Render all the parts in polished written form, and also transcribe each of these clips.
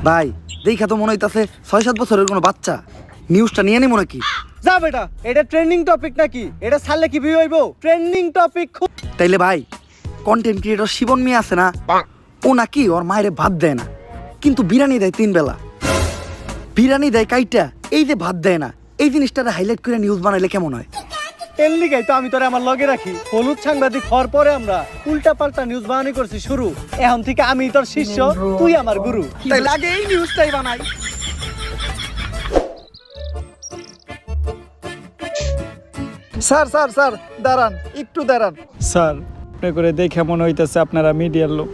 ভাই দেখা তো মনে হইতাছে 6-7 বছরের কোনো বাচ্চা। নিউজটা নিয়ে নি মনে কি? যা বেটা, এটা ট্রেন্ডিং টপিক নাকি? এটা ছাড়লে কি ভিউ হইব? Trending topic. তাইলে ভাই কন্টেন্ট ক্রিয়েটর শিবন মিয়া আছে না, ও নাকি ওর মায়ের ভাত দেয় না, কিন্তু বিরিয়ানি দেয় 3 বেলা। বিরিয়ানি দেয় কাইটা, এই যে ভাত দেয় না, এই জিনিসটারে হাইলাইট করে নিউজ বানাইলে কেমন হয়? এর লিগাই তো আমি তোরে আমার লগে রাখি। হলুদ সাংবাদিক হওয়ার পরে আমরা উল্টা পাল্টা নিউজ বানানি করছি শুরু। এখন থেকে আমি তোর শিষ্য, তুই আমার গুরু। তাই লাগে এই নিউজটাই বানাই। স্যার স্যার স্যার দাঁড়ান, একটু দাঁড়ান। স্যার আপনি করে দেখে মনে হইতেছে আপনারা মিডিয়ার লোক।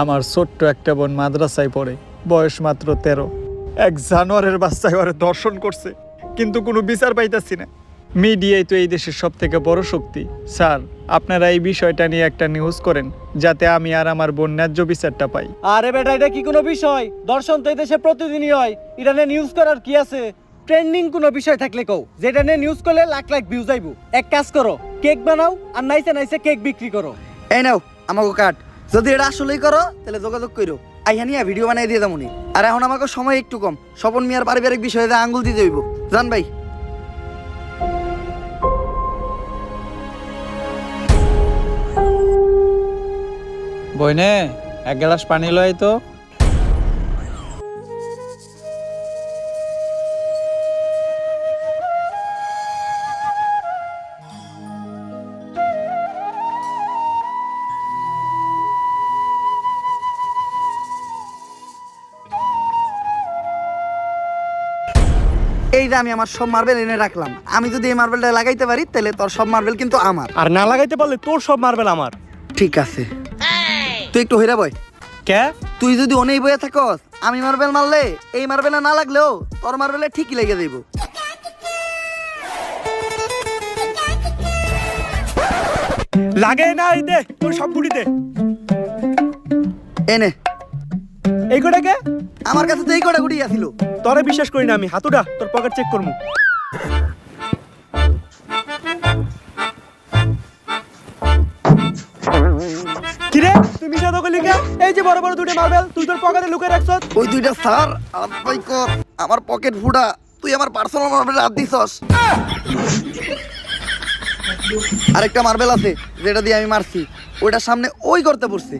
আমার ছোট্ট একটা বোন মাদ্রাসায় পড়ে, বয়স মাত্র 13। এক জানোয়ারের বাচ্চায় ওরে দর্শন করছে, কিন্তু কোনো বিচার পাইতাছি না। মিডিয়াই তো এই দেশের সব থেকে বড় শক্তি। স্যার আপনারা এই বিষয়টা নিয়ে একটা নিউজ করেন, যাতে আমি আর আমার বোন ন্যায্য বিচারটা পাই। আরে বেটা, এটা কি কোনো বিষয়? দর্শন তো এই দেশে প্রতিদিনই হয়, এটা নিয়ে নিউজ করার কি আছে? ট্রেন্ডিং কোনো বিষয় থাকলে কও, যেটা নিয়ে নিউজ করলে লাখ লাখ ভিউজ আইবো। এক কাজ করো, কেক বানাও আর নাইসে নাইসে কেক বিক্রি করো। এই নাও আমাকে কাট, যদি এটা আসলেই করো তাহলে যোগাযোগ করো, আইহানিয়া ভিডিও বানাই দিয়ে দামুনি। আর এখন আমাকে সময় একটু কম, স্বপন মিয়ার পারিবারিক বিষয়ে আঙ্গুল দিতে হইব। জান ভাই বইনে এক গ্লাস পানি লয় তো। এই যে আমি আমার সব মার্বেল এনে রাখলাম, আমি যদি এই মার্বেলটা লাগাইতে পারি তাহলে তোর সব মার্বেল কিন্তু আমার, আর না লাগাইতে পারলে তোর সব মার্বেল আমার। ঠিক আছে? তুই একটু হইরা বয়। কে? তুই যদি অনেই বইয়া থাকস, আমি মার্বেল মারলে এই মার্বেলে না লাগলেও তোর মার্বেলে ঠিকই লেগে যাইব। লাগে না, এই দে তোর সব গুড়ি দে। এনে এই কোটা কে? আমার কাছে তো এই কটা গুটি আছিল। তোরে বিশ্বাস করি না আমি। হাতুড়া, তোর পকেট চেক করমু। কিরে তুই মিশা দকলি কে? এই যে বড় বড় দুটো মার্বেল তুই তোর পকেটে লুকিয়ে রাখছস। ওই দুইটা স্যার আলাই কর, আমার পকেট ফুটা, তুই আমার পার্সোনাল মার্বেল হাত দিছস। আরেকটা মার্বেল আছে যেটা দিয়ে আমি মারছি, ওইটার সামনে ওই করতে পড়ছে।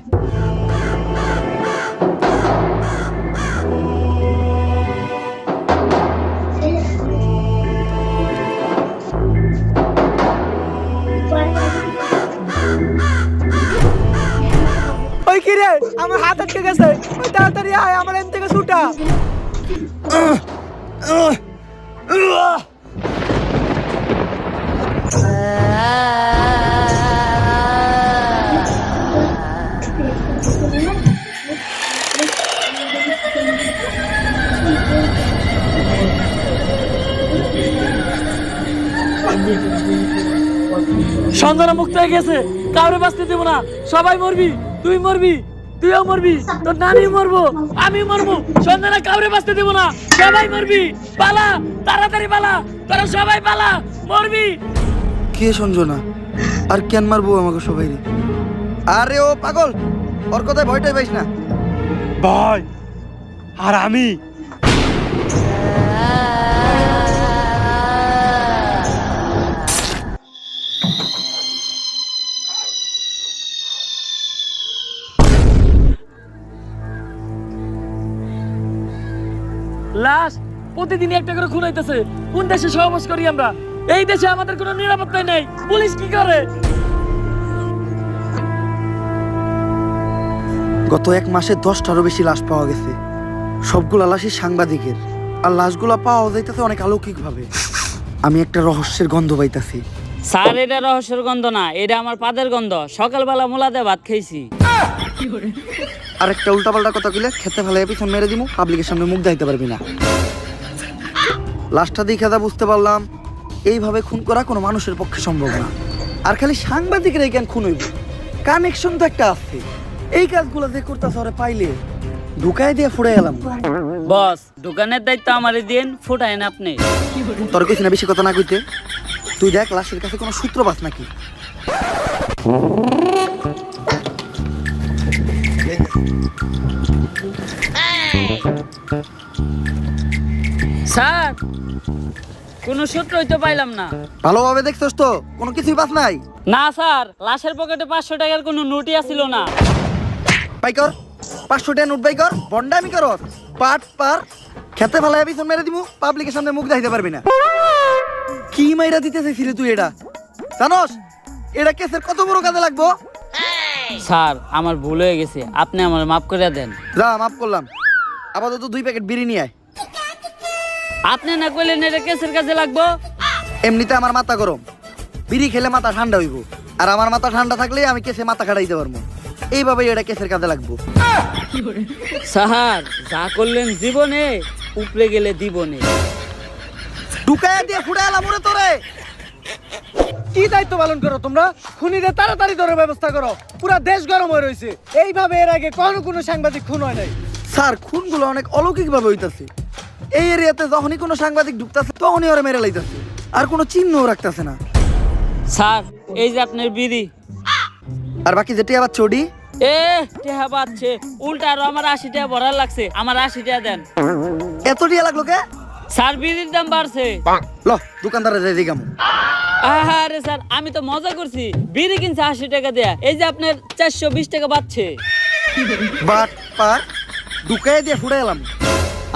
ওই কিরে আমার হাত আটকে গেছে, ওই তাড়াতাড়ি আয়, আমার এখান থেকে ছুটা। সন্ধ্যা মুক্ত হয়ে গেছে, কাউরে বাঁচতে দেবো না, সবাই মরবি, তুই মরবি, তুইও মরবি, তোর নানি মরবো, আমি মরবো, সন্ধ্যা কাউরে বাঁচতে দেবো না, সবাই মরবি। পালা, তাড়াতাড়ি পালা, তোরা সবাই পালা, মরবি। কে সঞ্জনা আর কেন মারবো আমাকে সবাই? আরে ও পাগল, ওর কথায় ভয়টাই পাইস না। ভাই আর আমি লাশ প্রতিদিনই একটা করে খুন হইতেছে। কোন দেশে সহবাস করি আমরা? এই দেশে আমাদের কোনো নিরাপত্তাই নেই। পুলিশ কি করে? গত 1 মাসে 10টারও বেশি লাশ পাওয়া গেছে, সবগুলা লাশই সাংবাদিকের, আর লাশগুলা পাওয়া যাইতেছে অনেক অলৌকিক ভাবে। আমি একটা রহস্যের গন্ধ পাইতাছি। স্যার এটা রহস্যের গন্ধ না, এটা আমার পাদের গন্ধ। সকালবেলা মোলাতে ভাত খাইছি। আর একটা উল্টাপাল্টা কথা কইলে খেতে ফেলে পিছন মেরে দিমু, পাবলিকের সামনে মুখ দেখাইতে পারবি না। লাশটা দেখে যা বুঝতে পারলাম, এইভাবে খুন করা কোনো মানুষের পক্ষে সম্ভব না। আর খালি সাংবাদিকের কেন খুন হইব? কানেকশন তো একটা আছে। এই কাজগুলো যে করতেছ ওরে পাইলে ঢুকাই দিয়ে ফুড়ে গেলাম। বস, দোকানের দায়িত্ব আমারই দিন, ফুটাইন আপনি। তোর কইছি না বেশি কথা না কইতে। তুই দেখ লাশের কাছে কোনো সূত্র পাস নাকি। স্যার কোনো সূত্রই তো পাইলাম না। ভালোভাবে দেখছস তো? কোনো কিছুই পাস নাই? না স্যার, লাশের পকেটে 500 টাকার কোনো নোটই আসিল না। বাই কর 500 টাকা নোট বাই কর। বন্ডামি কর পাট পার খেতে ফেলায় পিছন মেরে দিমু, পাবলিকের সামনে মুখ দেখাইতে পারবি না। কি মাইরা দিতে চাইছিলি তুই? এটা জানোস এটা কেসের কত বড় কাজে লাগবো? স্যার আমার ভুল হয়ে গেছে, আপনি আমার মাফ করে দেন। যা মাফ করলাম, আপাতত 2 প্যাকেট বিড়ি নিয়ে আয়। আপনি না কইলেন এটা কেসের কাজে লাগবো? এমনিতে আমার মাথা গরম, বিড়ি খেলে মাথা ঠান্ডা হইব, আর আমার মাথা ঠান্ডা থাকলে আমি কেসে মাথা খাটাইতে পারবো। এইভাবেই এটা কেসের কাজে লাগবো। স্যার যা করলেন জীবনে, উপরে গেলে দিবনে। ঢুকায় দিয়ে ফুড়ে এলাম ওরে তোরে। কি দায়িত্ব পালন করো তোমরা? খুনিরে তাড়াতাড়ি ধরে ব্যবস্থা করো, পুরো দেশ গরম হয়ে রয়েছে। এইভাবে এর আগে কোনো সাংবাদিক খুন হয় নাই। স্যার খুনগুলো অনেক অলৌকিক ভাবে হইতাছে। এই এরিয়াতে যখনই কোনো সাংবাদিক ঢুকতেছে তখনই ওরা মেরে লাইতাছে, আর কোনো চিহ্নও রাখতেছে না। স্যার এই যে আপনার বিড়ি, আর বাকি যেটি আবার চড়ি টেহা পাচ্ছে উল্টা, আরো আমার 80 টাকা ভরার লাগছে, আমার 80 টাকা দেন। এত টিয়া লাগলো কে? স্যার বিড়ির দাম বাড়ছে। ল দোকানদারে যাই দিগাম। আরে স্যার আমি তো মজা করছি, বিড়ি কিনছে 80 টাকা দেয়া, এই যে আপনার 420 টাকা বাড়ছে। বাট পার ঢুকায় দিয়ে ফুড়ে এলাম।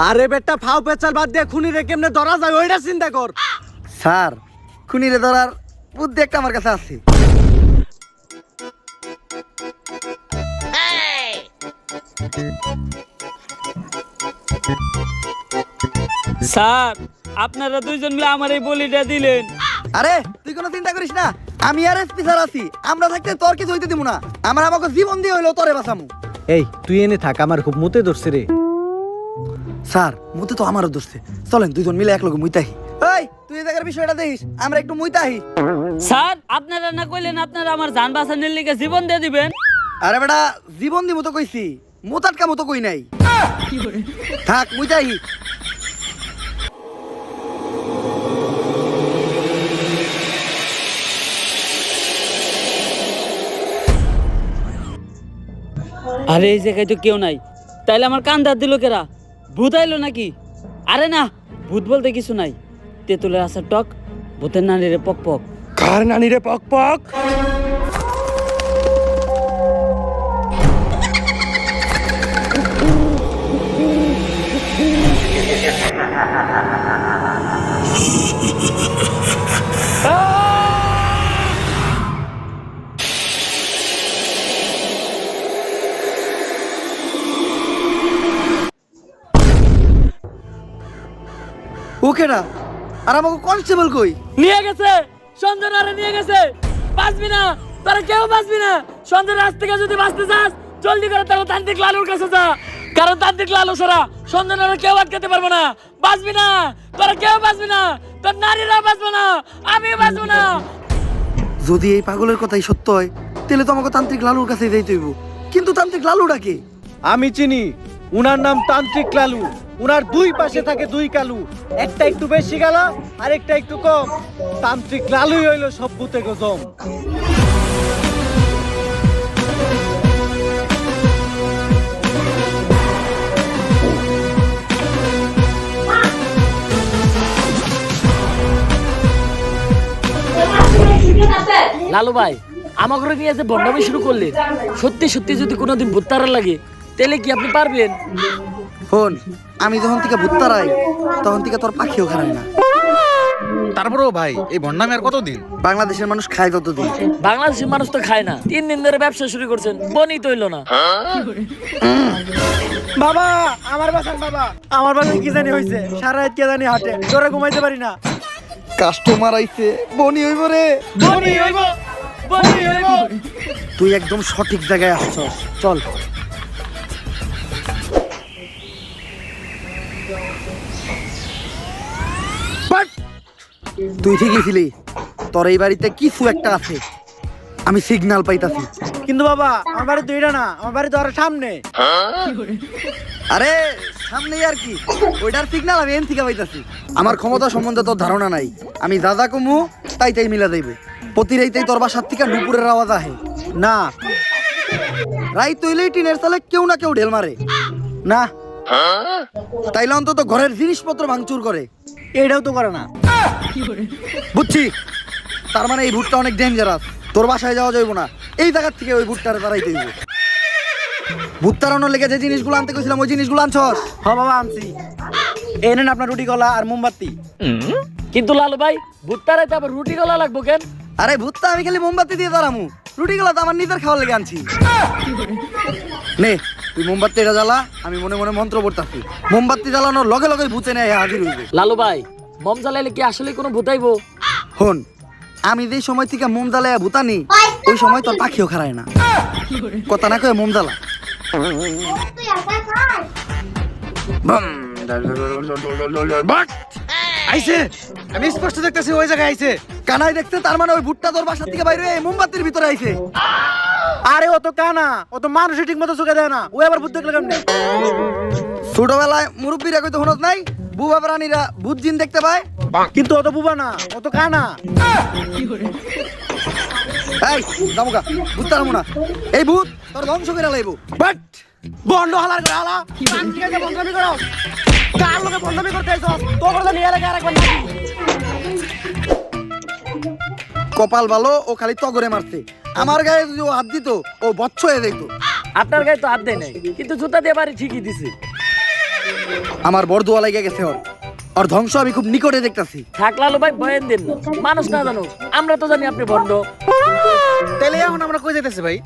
আরে বেটা ফাও পেচাল বাদ দিয়ে খুনিরে কেমনে ধরা যায় ওইটা চিন্তা কর। স্যার খুনিরে ধরার বুদ্ধি একটা আমার কাছে আছে। স্যার আপনারা দুইজন মিলে আমার এই বলিটা দিলেন। আরে তুই কোনো চিন্তা করিস না, আমি আর এসপি স্যার আছি, আমরা থাকতে তোর কিছু হইতে দিব না। আমার আমাকে জীবন দিয়ে হইলো তোরে বাঁচামু। এই তুই এনে থাক, আমার খুব মুতে ধরছে রে। স্যার মুতে তো আমারও ধরছে, চলেন দুইজন মিলে এক লগে মুইতাহি। এই তুই এই জায়গার বিষয়টা দেখিস, আমরা একটু মুইতাহি। স্যার আপনারা না কইলেন আপনারা আমার জান বাঁচানোর লিগে জীবন দিয়ে দিবেন? আরে বেটা জীবন দিমু তো কইছি, মোতাটকা মতো কই নাই। থাক মুইতাহি। আরে এই জায়গায় তো কেউ নাই, তাইলে আমার কান ধার দিল কেরা? ভূত আইলো নাকি? আরে না, ভূত বলতে কিছু নাই, তেঁতুলের আসার টক, ভূতের নানিরে পক পক। কার নানি রে পক পক? ওকেরা আর আমাকে কনস্টেবল কই? নিয়ে গেছে, সঞ্জনারে নিয়ে গেছে। বাঁচবি না, তোরা কেউ বাঁচবি না। সঞ্জনার রাত থেকে যদি বাঁচতে চাস জলদি করে তারা তান্ত্রিক লালুর কাছে যা, কারণ তান্ত্রিক লালু ছাড়া সঞ্জনারে কেউ আটকাতে পারবো না। বাঁচবি না, তোরা কেউ বাঁচবি না, তোর নারীরা বাঁচবো না, আমি বাঁচবো না। যদি এই পাগলের কথাই সত্য হয় তাহলে তো আমাকে তান্ত্রিক লালুর কাছে যাইতে হইব। কিন্তু তান্ত্রিক লালুটা কে? আমি চিনি, উনার নাম তান্ত্রিক লালু। উনার দুই পাশে থাকে দুই কালু, একটা একটু বেশি গালা আর একটা একটু কম। তান্ত্রিক লালুই হইল সব ভূতে গজম। লালু ভাই আমার ঘরে নিয়ে যে বন্ডামি শুরু করলেন, সত্যি সত্যি যদি কোনোদিন ভূত তারা লাগে তাহলে কি আপনি পারবেন? ফোন আমি যখন থেকে ভুত্তারাই তখন থেকে তোর পাখিও খারাই না। তারপরেও ভাই এই ভন্ডামি আর কতদিন? বাংলাদেশের মানুষ খায় ততদিন। বাংলাদেশের মানুষ তো খায় না, 3 দিন ধরে ব্যবসা শুরু করছেন, বনি তো হইলো না। বাবা আমার বাসান বাবা, আমার বাসায় কি জানি হয়েছে, সারা রাত কে জানি হাটে, তোরা ঘুমাইতে পারি না। কাস্টমার আইছে, বনি হইব রে। বনি হইব, বনি হইব। তুই একদম সঠিক জায়গায় আসছস, চল। তুই ঠিকই ছিলি, তোর এই বাড়িতে কিছু একটা আছে, আমি সিগন্যাল পাইতাছি। কিন্তু বাবা আমার বাড়ি তো এটা না, আমার বাড়ি তো আরো সামনে। আরে সামনেই আর কি, ওইটার সিগন্যাল আমি এন থেকে পাইতাছি। আমার ক্ষমতা সম্বন্ধে তোর ধারণা নাই, আমি দাদা কমু তাই তাই মিলা দেব। প্রতি রাইতেই তোর বাসার থেকে নুপুরের আওয়াজ আহে না রাইত হইলেই টিনের চালে কেউ না কেউ ঢেল মারে। না তাইলে অন্তত ঘরের জিনিসপত্র ভাঙচুর করে। এটাও তো করে না। বুঝছি, তার মানে এই ভূতটা অনেক ডেঞ্জারাস। তোর বাসায় যাওয়া যাইব না, এই জায়গার থেকে ওই ভূতটারে তাড়াইতে হইব। ভূত তাড়ানোর লেগে যে জিনিসগুলো আনতে গেছিলাম ওই জিনিসগুলো আনছস? হ্যাঁ বাবা আনছি। এই নেন আপনার রুটি কলা আর মোমবাতি। কিন্তু লালু ভাই ভূত তাড়াইতে আবার রুটি গলা লাগবো কেন? আরে ভূতটা আমি খালি মোমবাতি দিয়ে তাড়ামু, রুটিগুলো তো আমার নিজের খাওয়ার লেগে আনছি। নে তুই মোমবাতি এটা জ্বালা, আমি মনে মনে মন্ত্র পড়তাছি। মোমবাতি জ্বালানোর লগে লগে ভূতে নেয় হাজির হইবে। লালু ভাই মম জ্বালাইলে কি আসলে কোনো ভূতাইবো? হন, আমি যেই সময় থেকে মোম জ্বালাইয়া ভূতানি ওই সময় তোর পাখিও খারায় না। কথা না কয়ে মোম জ্বালা। আইছে, আমি স্পষ্ট দেখতেছি ওই জায়গায় আইছে। কানাই দেখতে, তার মানে ওই ভূতটা তোর বাসা থেকে বাইরে এই মোমবাতির ভিতরে আইছে। আরে ও তো কানা, ও তো মানুষ ঠিক মতো চোখে দেয় না, ও আবার ভূত দেখলে কেমনে? ছোটবেলায় মুরব্বীরা কইতে হনত নাই, বুবা প্রাণীরা ভূত জিন দেখতে পায়। কিন্তু ও তো বুবা না, ও তো কানা। এই যাবো গা, ভূত তাড়ামো না। এই ভূত তোর ধ্বংস করে লাইব। বাট বন্ধ হালার করে হালা, শান্তি কাজে বন্ধমি করো। কার লোকে বন্ধমি করতে আইছো? তো করে নিয়ে লাগে আরেকবার নাকি? কপাল ভালো, ও খালি তগরে মারছে। আমার গায়ে যদি ও হাত দিত ও বচ্চ হয়ে দেখতো। আপনার গায়ে তো হাত দেয় নাই, কিন্তু জুতা দিয়ে বাড়ি ঠিকই দিছে। আমার বরদুয়া লেগে গেছে ওর, ওর ধ্বংস আমি খুব নিকটে দেখতাছি। থাক লালু ভাই বয়েন দেন না, মানুষ না জানো, আমরা তো জানি আপনি বন্ধ। তাহলে এখন আমরা কই যাইতেছি ভাই?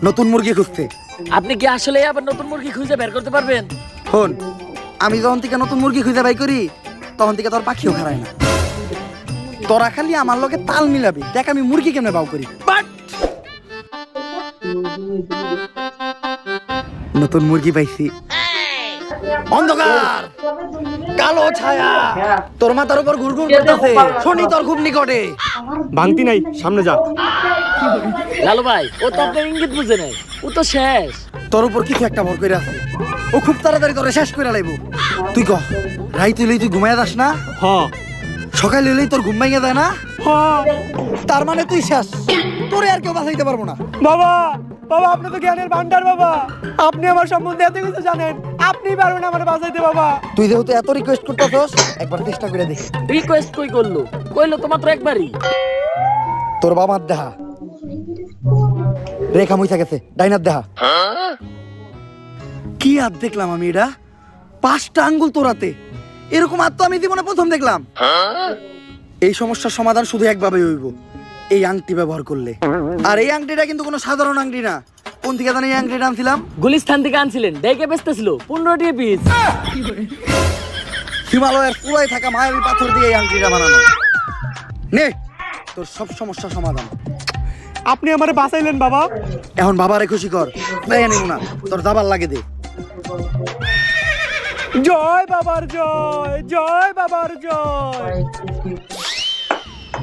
নতুন মুরগি খুঁজতে। আপনি কি আসলে আবার নতুন মুরগি খুঁজে বের করতে পারবেন? হন, আমি যখন থেকে নতুন মুরগি খুঁজে বাই করি তখন থেকে তোর পাখিও খারায় না। তোরা খালি আমার লগে তাল মিলাবি, দেখ আমি মুরগি কেমনে বাউ করি। বাট নতুন মুরগি পাইছি। অন্ধকার, কালো ছায়া তোর মাথার উপর ঘুরঘুর করতেছে, শনি তোর খুব নিকটে। ভাঙতি নাই, সামনে যা। লালু ভাই ও তো আপনার ইঙ্গিত বুঝে নাই, ও তো শেষ। তোর উপর কিছু একটা ভর করে আছে, ও খুব তাড়াতাড়ি তোরে শেষ করে লাইব। তুই কহ, রাইত হইলেই তুই ঘুমাইয়া যাস না? হ্যাঁ সকাল হইলেই তোর ঘুম ভেঙে যায় না? হ্যাঁ। তার মানে তুই শেষ, তোরে আর কেউ বাঁচাইতে পারবো না। বাবা, বাবা আপনি তো জ্ঞানের ভান্ডার বাবা, আপনি আমার সম্বন্ধে এত কিছু জানেন, আপনি পারবেন আমার বাঁচাইতে বাবা। তুই যেহেতু এত রিকোয়েস্ট করতেছস, একবার চেষ্টা করে দেখি। রিকোয়েস্ট কই করলো? কইলো তো মাত্র একবারই। তোর বাবার দেহা রেখা মুইছা গেছে, ডাইনার দেহা। কি হাত দেখলাম আমি, এটা 5টা আঙ্গুল তোরাতে, এরকম হাত তো আমি জীবনে প্রথম দেখলাম। এই সমস্যার সমাধান শুধু একভাবে হইব, এই আংটি ব্যবহার করলে। আর এই আংটিটা কিন্তু কোনো সাধারণ আংটি না। কোন থেকে জানি এই আংটিটা আনছিলাম? গুলিস্তান থেকে আনছিলেন, দেখে বেচতেছিল 15 টাকা পিস। হিমালয়ের পুরাই থাকা মায়াবী পাথর দিয়ে এই আংটিটা বানানো। নে তোর সব সমস্যার সমাধান। আপনি আমারে বাঁচাইলেন বাবা। এখন বাবারে খুশি কর, তাই নিব না, তোর দাবার লাগে দে। জয় বাবার জয়, জয় বাবার জয়।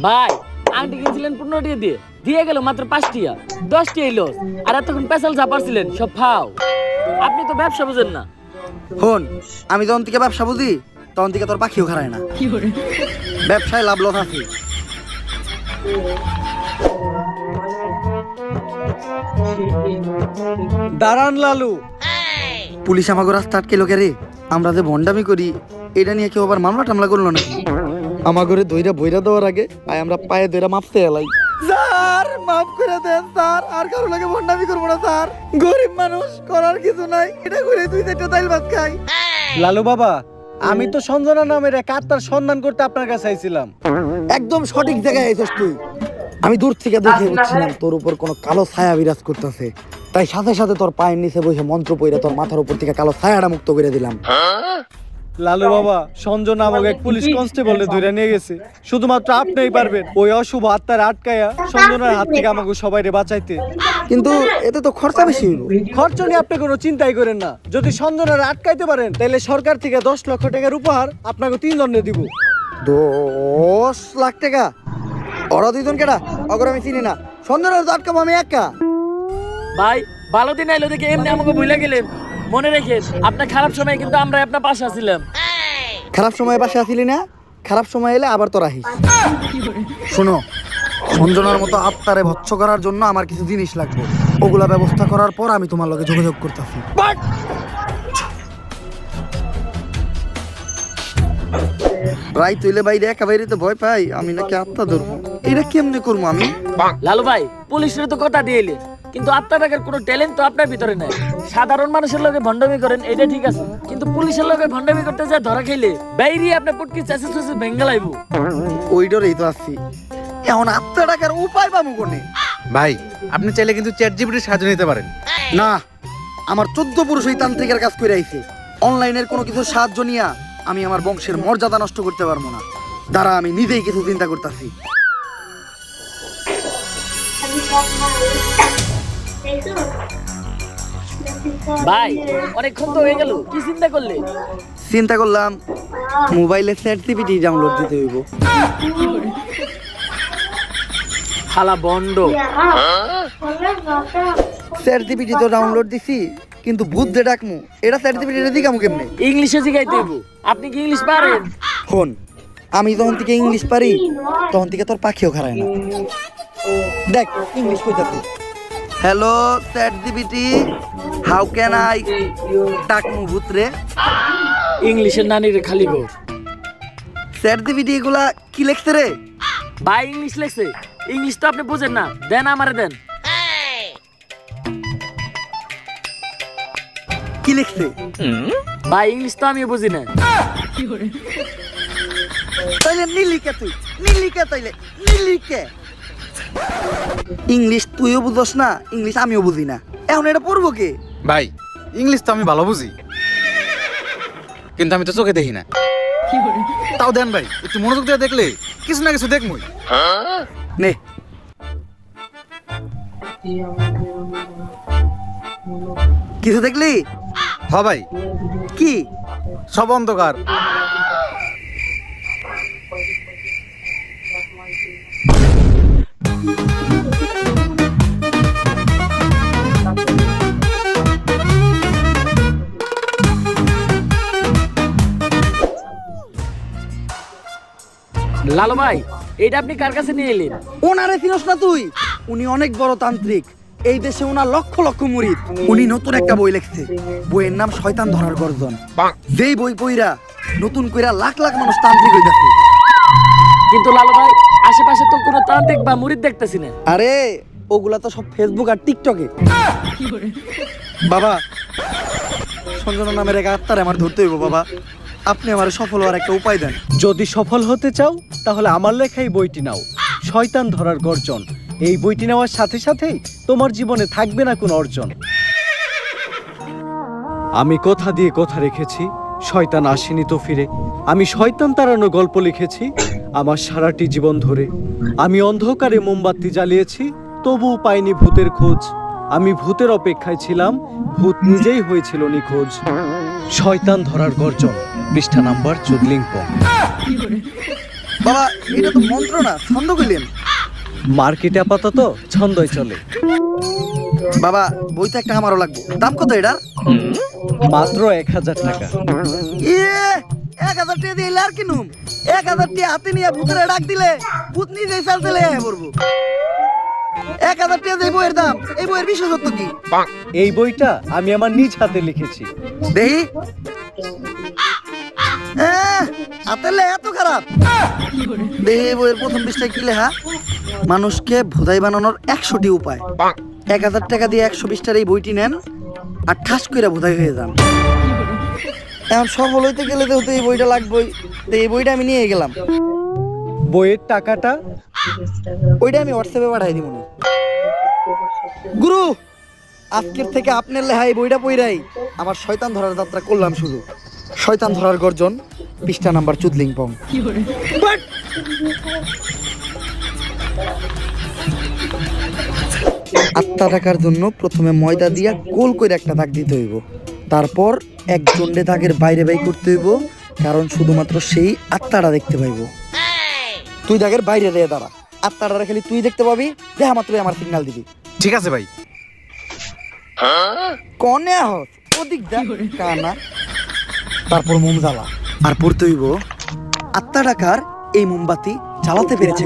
ভাই আংটি কিনছিলেন 15 টাকা দিয়ে, দিয়ে গেল মাত্র 5 টাকা, 10 টাকা লস। আর এতক্ষণ পেশাল চাপারছিলেন সব ফাও। আপনি তো ব্যবসা বুঝেন না। হন, আমি যখন থেকে ব্যবসা বুঝি তখন থেকে তোর পাখিও খারায় না। ব্যবসায় লাভ লস আছে। দাঁড়ান লালু। পুলিশ আমাকে রাস্তা আটকে লোকে রে, আমরা যে ভন্ডামি করি এটা নিয়ে কেউ আবার মামলা টামলা করলো নাকি? আমার ঘরে দইরা বইরা দেওয়ার আগে আয় আমরা পায়ে দইরা মাপতে এলাই। স্যার মাফ করে দেন স্যার, আর কারো লাগে ভন্ডামি করবো না স্যার। গরিব মানুষ, করার কিছু নাই, এটা করে 2-4টা তাইল ভাত খাই। লালু বাবা, আমি তো সঞ্জনা নামের এক আত্মার সন্ধান করতে আপনার কাছে আইছিলাম। একদম সঠিক জায়গায় আইছস তুই। আমি দূর থেকে দেখে বুঝছিলাম তোর উপর কোনো কালো ছায়া বিরাজ করতেছে, তাই সাথে সাথে তোর পায়ের নিচে বসে মন্ত্র পইরা তোর মাথার উপর থেকে কালো ছায়াটা মুক্ত করে দিলাম। লালু বাবা, সঞ্জনা আমাকে এক পুলিশ কনস্টেবলে ধরে নিয়ে গেছে, শুধুমাত্র আপনিই পারবেন ওই অশুভ আত্মার আটকায়া সঞ্জনার হাত থেকে আমাকে সবাইরে বাঁচাইতে। কিন্তু এতে তো খরচা বেশি হইব। খরচ নিয়ে আপনি কোনো চিন্তাই করেন না, যদি সঞ্জনার আটকাইতে পারেন তাহলে সরকার থেকে 10 লক্ষ টাকার উপহার আপনাকে 3 জনে দিব। 10 লাখ টাকা? ওরা 2 জন কেডা? অগর আমি চিনি না। সঞ্জনার তো আটকাবো আমি একা। ভাই ভালো দিন আইলো দেখে এমনি আমাকে ভুলে গেলেন। মনে রেখেন আপনার খারাপ সময় কিন্তু আমরা আপনার পাশে আছিলাম। খারাপ সময় পাশে আসিলি না, খারাপ সময় এলে আবার তোর আহিস। শোনো, সঞ্জনার মতো আত্মারে ভৎস করার জন্য আমার কিছু জিনিস লাগবে, ওগুলা ব্যবস্থা করার পর আমি তোমার লগে যোগাযোগ করতেছি। রাই তৈলে বাইরে একা বাইরে তো ভয় পাই, আমি নাকি আত্মা ধরবো। এটা কেমনে করবো আমি? লালু ভাই পুলিশের তো কথা দিয়ে এলে, কিন্তু আপনার আগের কোনো ট্যালেন্ট তো আপনার ভিতরে নাই। সাধারণ মানুষের লগে ভণ্ডামি করেন এটা ঠিক আছে, কিন্তু পুলিশের লগে ভণ্ডামি করতে যা ধরা খাইলে বাইরে আপনার পুটকি চাষে চাষে ভেঙ্গে লাইব। ওই ডরেই তো আসছি। এখন আত্মা টাকার উপায় পাবো কোনে? ভাই আপনি চাইলে কিন্তু চ্যাট জিপিটির সাহায্য নিতে পারেন। না, আমার 14 পুরুষ ওই তান্ত্রিকের কাজ করে আইছে। অনলাইনের কোনো কিছু সাহায্য নিয়া আমি আমার বংশের মর্যাদা নষ্ট করতে পারবো না। দাঁড়া, আমি নিজেই কিছু চিন্তা করতেছি। ভাই অনেকক্ষণ তো হয়ে গেল, কি চিন্তা করলে? চিন্তা করলাম মোবাইলে চ্যাট জিপিটি ডাউনলোড দিতে হইব। হালা বন্ড। চ্যাট জিপিটি তো ডাউনলোড দিছি, কিন্তু ভূত যে ডাকমু এটা চ্যাট জিপিটি দিকামু কেমনে? ইংলিশে শিখাইতে হইব। আপনি কি ইংলিশ পারেন? ফোন, আমি যখন থেকে ইংলিশ পারি তখন থেকে তোর পাখিও খারায় না। দেখ ইংলিশ কইতাছি। Hello ChatGPT, how can I ডাকমু ভূত রে? ইংলিশের নানির খালি গো। চ্যাট জিপিটি এগুলা কি লেখছে রে? ভাই ইংলিশ লেখছে, ইংলিশ তো আপনি বুঝেন না। দেন আমারে দেন। কি লিখছে? ভাই ইংলিশ তো আমি বুঝি না। তাইলে নীলিকে, তুই নীলিকে, তাইলে নীলিকে। ইংলিশ তুইও বুঝস না, ইংলিশ আমিও বুঝি না, এখন এটা পড়বো কে? ভাই ইংলিশ তো আমি ভালো বুঝি, কিন্তু আমি তো চোখে দেখি না। তাও দেন ভাই, একটু মনোযোগ দিয়ে দেখলে কিছু না কিছু দেখমই। নে, কিছু দেখলি? হ ভাই, কি? সব অন্ধকার। লালু ভাই এটা আপনি কার কাছে নিয়ে এলেন? ওনারে চিনস না তুই? উনি অনেক বড় তান্ত্রিক, এই দেশে ওনার লক্ষ লক্ষ মুরিদ। উনি নতুন একটা বই লিখছে, বইয়ের নাম শয়তান ধরার গর্জন। যেই বই পইরা নতুন কইরা লাখ লাখ মানুষ তান্ত্রিক হইতাছে। কিন্তু লালু ভাই আশেপাশে তো কোনো তান্ত্রিক বা মুরিদ দেখতেছি না। আরে ওগুলা তো সব ফেসবুক আর টিকটকে। বাবা, সঞ্জনা নামের এক আত্মারে আমার ধরতে হইব। বাবা, আপনি আমার সফল হওয়ার একটা উপায় দেন। যদি সফল হতে চাও তাহলে আমার লেখা এই বইটি নাও, শয়তান ধরার গর্জন। এই বইটি নেওয়ার সাথে সাথেই তোমার জীবনে থাকবে না কোনো অর্জন। আমি কথা দিয়ে কথা রেখেছি, শয়তান আসেনি তো ফিরে। আমি শয়তান তাড়ানো গল্প লিখেছি আমার সারাটি জীবন ধরে। আমি অন্ধকারে মোমবাতি জ্বালিয়েছি, তবুও পাইনি ভূতের খোঁজ। আমি ভূতের অপেক্ষায় ছিলাম, ভূত নিজেই হয়েছিল নিখোঁজ। শয়তান ধরার গর্জন, পৃষ্ঠা নাম্বার ৪৪। বাবা, এটা তো মন্ত্র না, ছন্দ কইলেন। মার্কেটে আপাতত ছন্দই চলে। বাবা, বইটা একটা আমারও লাগবে। দাম কত এটা? মাত্র ১০০০ টাকা। ১০০০ টাকা দিয়ে আর কিনুম? ১০০০ টাকা হাতে নিয়ে ভূতের ডাক দিলে ভূত নিজেই চাল চলে আয় পড়বো। ১০০০ টাকা দিয়ে বইয়ের দাম, এই বইয়ের বিশেষত্ব কি? এই বইটা আমি আমার নিজ হাতে লিখেছি। দেহি হাতের লেখা এত খারাপ? দেহি এই বইয়ের প্রথম পৃষ্ঠায় কি লেখা? মানুষকে ভোদাই বানানোর ১০০টি উপায়। ১০০০ টাকা দিয়ে ১২০টার এই বইটি নেন আর ঠাস করে ভোদাই হয়ে যান। এখন সফল হইতে গেলে তো এই বইটা লাগবেই, তো এই বইটা আমি নিয়ে গেলাম। বইয়ের টাকাটা ওইটা আমি হোয়াটসঅ্যাপে পাঠাই দিব। গুরু, আজকের থেকে আপনার লেখা এই বইটা পইরাই আমার শয়তান ধরার যাত্রা করলাম শুরু। শয়তান ধরার গর্জন, পৃষ্ঠা নাম্বার ৪৪। আত্মা রাখার জন্য প্রথমে ময়দা দিয়া গোল করে একটা দাগ দিতে হইব, তারপর এক জন্ডে দাগের বাইরে বাই করতে হইব, কারণ শুধুমাত্র সেই আত্মাটা দেখতে পাইব। তুই দাগের বাইরে দিয়ে দাঁড়া, আত্মাটা খালি তুই দেখতে পাবি, দেখা মাত্রই আমার সিগন্যাল দিবি। ঠিক আছে ভাই। কনে আহত ওদিক যা কানা। তারপর মোম জ্বালা আর পড়তে হইব আত্মা ডাকার এই মোমবাতি জ্বালাতে পেরেছে।